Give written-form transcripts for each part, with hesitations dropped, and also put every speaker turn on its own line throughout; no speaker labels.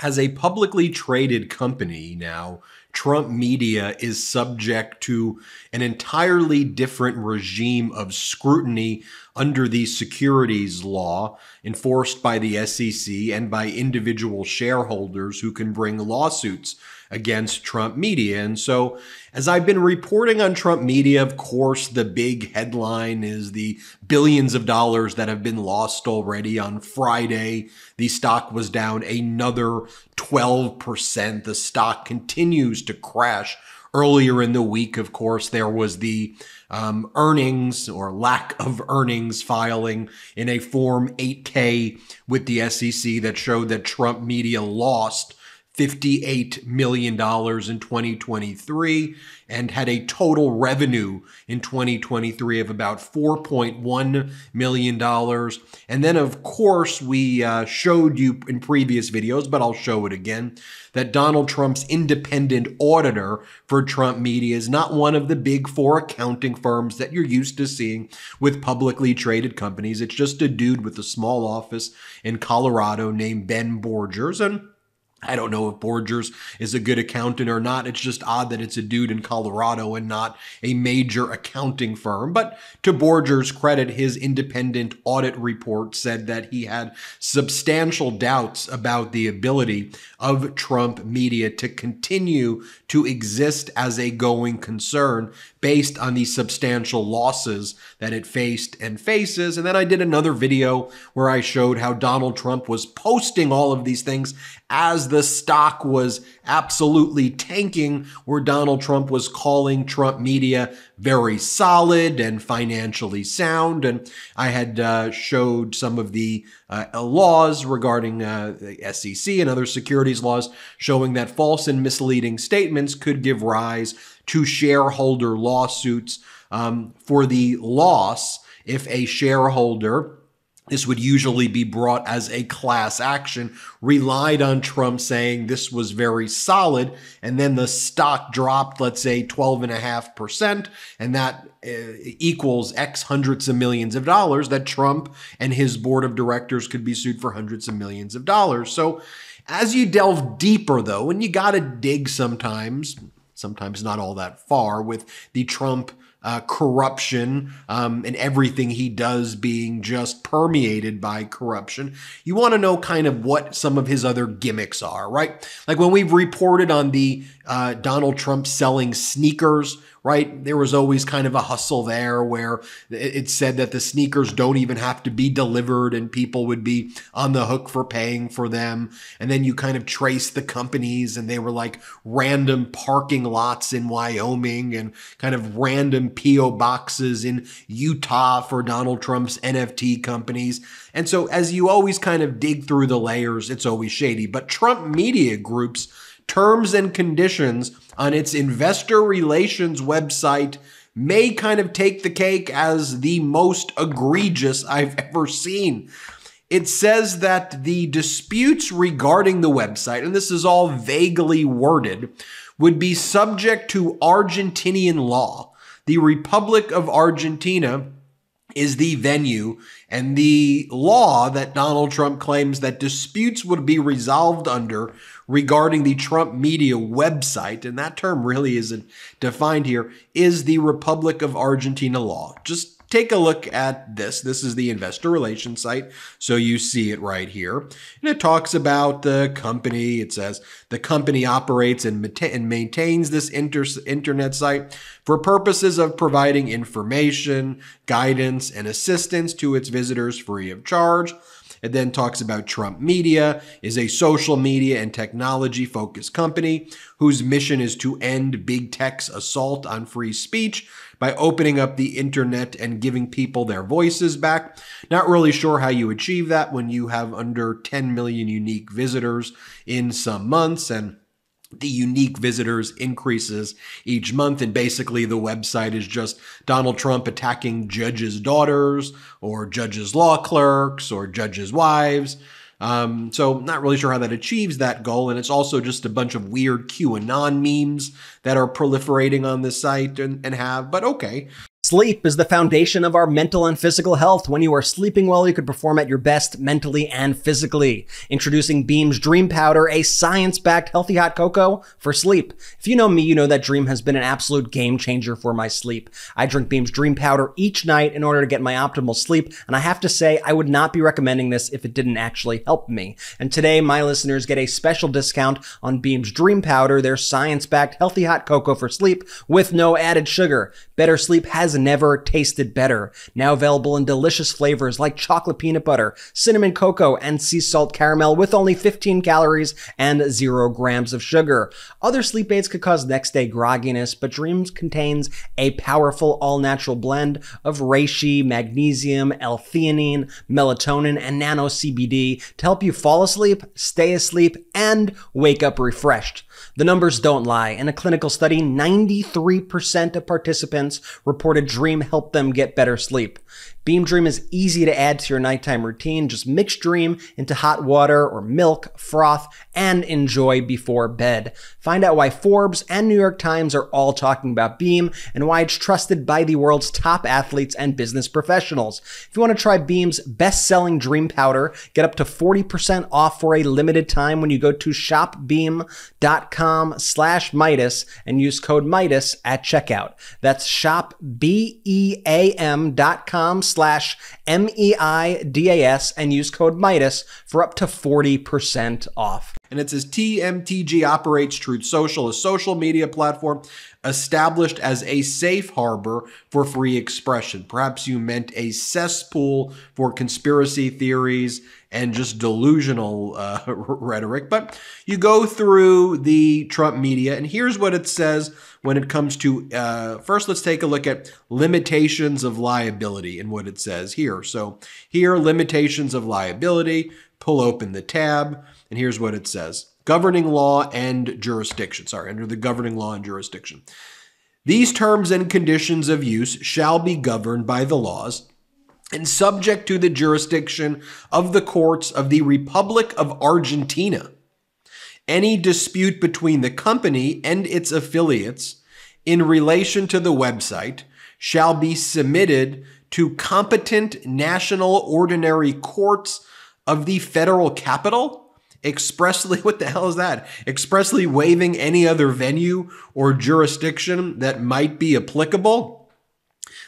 As a publicly traded company now, Trump Media is subject to an entirely different regime of scrutiny under the securities law enforced by the SEC and by individual shareholders who can bring lawsuits against Trump Media. And so, as I've been reporting on Trump Media, of course, the big headline is the billions of dollars that have been lost already. On Friday, the stock was down another 12%. The stock continues to crash. Earlier in the week, of course, there was the earnings or lack of earnings filing in a Form 8K with the SEC that showed that Trump Media lost $58 million in 2023 and had a total revenue in 2023 of about $4.1 million. And then, of course, we showed you in previous videos, but I'll show it again, that Donald Trump's independent auditor for Trump Media is not one of the big four accounting firms that you're used to seeing with publicly traded companies. It's just a dude with a small office in Colorado named Ben Borgers. And I don't know if Borgers is a good accountant or not. It's just odd that it's a dude in Colorado and not a major accounting firm. But to Borgers' credit, his independent audit report said that he had substantial doubts about the ability of Trump Media to continue to exist as a going concern based on the substantial losses that it faced and faces. And then I did another video where I showed how Donald Trump was posting all of these things as the stock was absolutely tanking, where Donald Trump was calling Trump Media very solid and financially sound. And I had showed some of the laws regarding the SEC and other securities laws showing that false and misleading statements could give rise to shareholder lawsuits for the loss if a shareholder, this would usually be brought as a class action, relied on Trump saying this was very solid, and then the stock dropped, let's say 12.5%, and that equals X hundreds of millions of dollars that Trump and his board of directors could be sued for hundreds of millions of dollars. So as you delve deeper, though, and you got to dig sometimes not all that far, with the Trump corruption and everything he does being just permeated by corruption, you want to know kind of what some of his other gimmicks are, right? Like when we've reported on the Donald Trump selling sneakers, right? There was always kind of a hustle there where it said that the sneakers don't even have to be delivered and people would be on the hook for paying for them. And then you kind of trace the companies and they were like random parking lots in Wyoming and kind of random P.O. boxes in Utah for Donald Trump's NFT companies. And so as you always kind of dig through the layers, it's always shady. But Trump Media Group's terms and conditions on its investor relations website may kind of take the cake as the most egregious I've ever seen. It says that the disputes regarding the website, and this is all vaguely worded, would be subject to Argentinian law. The Republic of Argentina is the venue, and the law that Donald Trump claims that disputes would be resolved under regarding the Trump Media website, and that term really isn't defined here, is the Republic of Argentina law. Just take a look at this. This is the investor relations site, so you see it right here. And it talks about the company. It says the company operates and maintains this internet site for purposes of providing information, guidance, and assistance to its visitors free of charge. It then talks about Trump Media is a social media and technology focused company whose mission is to end big tech's assault on free speech by opening up the internet and giving people their voices back. Not really sure how you achieve that when you have under 10 million unique visitors in some months, and the unique visitors increases each month, and basically the website is just Donald Trump attacking judges' daughters or judges' law clerks or judges' wives. So not really sure how that achieves that goal. And it's also just a bunch of weird QAnon memes that are proliferating on this site and have, but okay.
Sleep is the foundation of our mental and physical health. When you are sleeping well, you can perform at your best mentally and physically. Introducing Beam's Dream Powder, a science-backed healthy hot cocoa for sleep. If you know me, you know that Dream has been an absolute game changer for my sleep. I drink Beam's Dream Powder each night in order to get my optimal sleep, and I have to say, I would not be recommending this if it didn't actually help me. And today, my listeners get a special discount on Beam's Dream Powder, their science-backed healthy hot cocoa for sleep with no added sugar. Better sleep has never tasted better. Now available in delicious flavors like chocolate peanut butter, cinnamon cocoa, and sea salt caramel with only 15 calories and 0 grams of sugar. Other sleep aids could cause next day grogginess, but Dreams contains a powerful all-natural blend of reishi, magnesium, L-theanine, melatonin, and nano CBD to help you fall asleep, stay asleep, and wake up refreshed. The numbers don't lie. In a clinical study, 93% of participants reported Dream helped them get better sleep. Beam Dream is easy to add to your nighttime routine. Just mix Dream into hot water or milk, froth, and enjoy before bed. Find out why Forbes and New York Times are all talking about Beam and why it's trusted by the world's top athletes and business professionals. If you want to try Beam's best-selling Dream Powder, get up to 40% off for a limited time when you go to shopbeam.com/Meidas and use code Meidas at checkout. That's shopbeam.com/MEIDAS and use code Meidas for up to 40% off.
And it says TMTG operates Truth Social, a social media platform established as a safe harbor for free expression. Perhaps you meant a cesspool for conspiracy theories and just delusional rhetoric. But you go through the Trump media, and here's what it says when it comes to, first let's take a look at limitations of liability and what it says here. So here, limitations of liability, pull open the tab, and here's what it says. Governing law and jurisdiction. Sorry, under the governing law and jurisdiction. These terms and conditions of use shall be governed by the laws and subject to the jurisdiction of the courts of the Republic of Argentina. Any dispute between the company and its affiliates in relation to the website shall be submitted to competent national ordinary courts of the federal capital, expressly, what the hell is that? Expressly waiving any other venue or jurisdiction that might be applicable.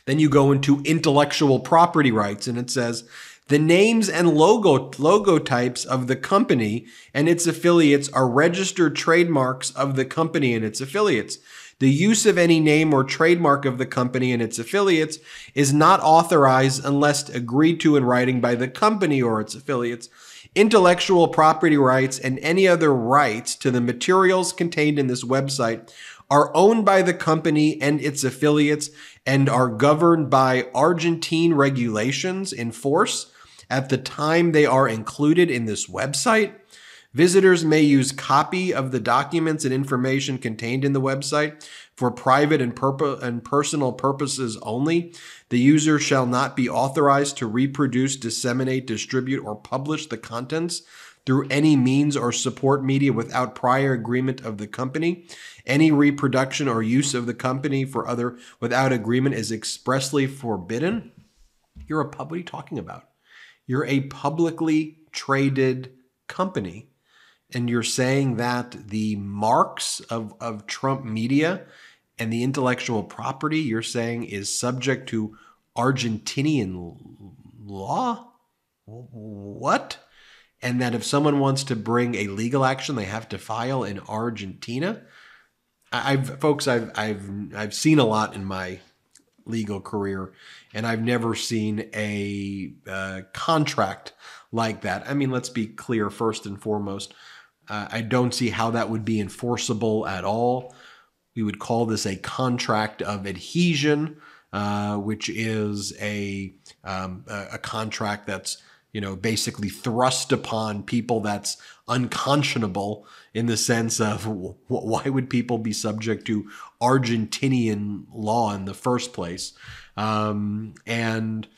Then you go into intellectual property rights, and it says, the names and logo types of the company and its affiliates are registered trademarks of the company and its affiliates. The use of any name or trademark of the company and its affiliates is not authorized unless agreed to in writing by the company or its affiliates. Intellectual property rights and any other rights to the materials contained in this website are owned by the company and its affiliates and are governed by Argentine regulations in force at the time they are included in this website. Visitors may use copy of the documents and information contained in the website for private and personal purposes only. The user shall not be authorized to reproduce, disseminate, distribute, or publish the contents through any means or support media without prior agreement of the company. Any reproduction or use of the company for other without agreement is expressly forbidden. What are you talking about? You're a publicly traded company, and you're saying that the marks of Trump media and the intellectual property you're saying is subject to Argentinian law? What? And that if someone wants to bring a legal action, they have to file in Argentina? I've seen a lot in my legal career, and I've never seen a contract like that. I mean, let's be clear first and foremost. I don't see how that would be enforceable at all. We would call this a contract of adhesion, which is a contract that's basically thrust upon people that's unconscionable in the sense of why would people be subject to Argentinian law in the first place? And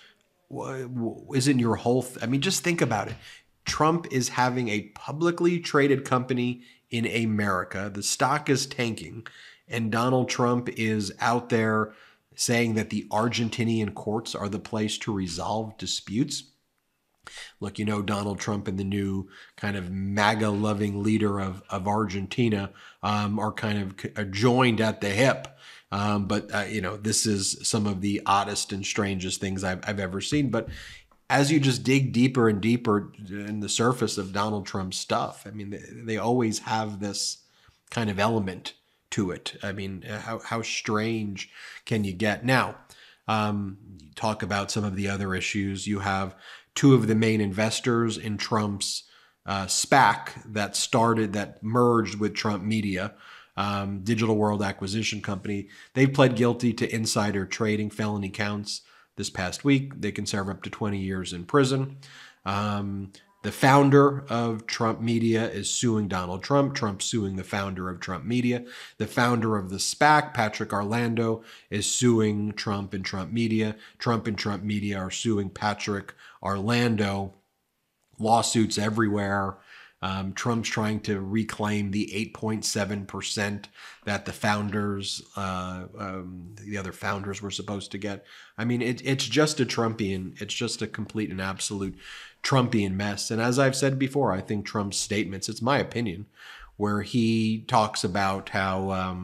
isn't your whole, just think about it. Trump is having a publicly traded company in America. The stock is tanking, and Donald Trump is out there saying that the Argentinian courts are the place to resolve disputes. Look, you know, Donald Trump and the new kind of MAGA-loving leader of Argentina are kind of joined at the hip. But you know, this is some of the oddest and strangest things I've ever seen. But as you just dig deeper and deeper in the surface of Donald Trump's stuff, I mean, they always have this kind of element to it. I mean, how strange can you get? Now, you talk about some of the other issues. You have two of the main investors in Trump's SPAC that merged with Trump Media, Digital World Acquisition Company. They've pled guilty to insider trading felony counts this past week. They can serve up to 20 years in prison. The founder of Trump Media is suing Donald Trump. Trump's suing the founder of Trump Media. The founder of the SPAC, Patrick Orlando, is suing Trump and Trump Media. Trump and Trump Media are suing Patrick Orlando. Lawsuits everywhere. Trump's trying to reclaim the 8.7% that the founders, the other founders were supposed to get. I mean, it's just a Trumpian, it's just a complete and absolute Trumpian mess. And as I've said before, I think Trump's statements, it's my opinion, where he talks about how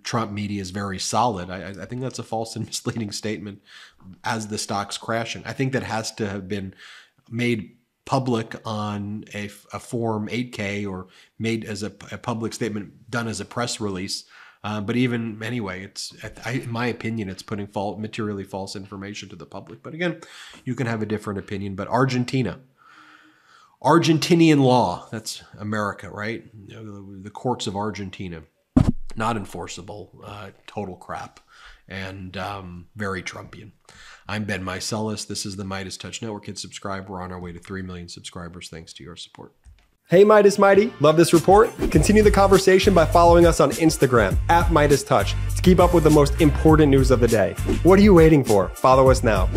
Trump Media is very solid. I think that's a false and misleading statement as the stock's crashing. I think that has to have been made public on a Form 8K or made as a public statement done as a press release. But even anyway, in my opinion, it's putting materially false information to the public. But again, you can have a different opinion. But Argentinian law, that's America, right? The courts of Argentina, not enforceable, total crap, and very Trumpian. I'm Ben Meiselas. This is the MeidasTouch Network. Hit subscribe. We're on our way to 3 million subscribers thanks to your support.
Hey Midas Mighty, love this report? Continue the conversation by following us on Instagram @MeidasTouch to keep up with the most important news of the day. What are you waiting for? Follow us now.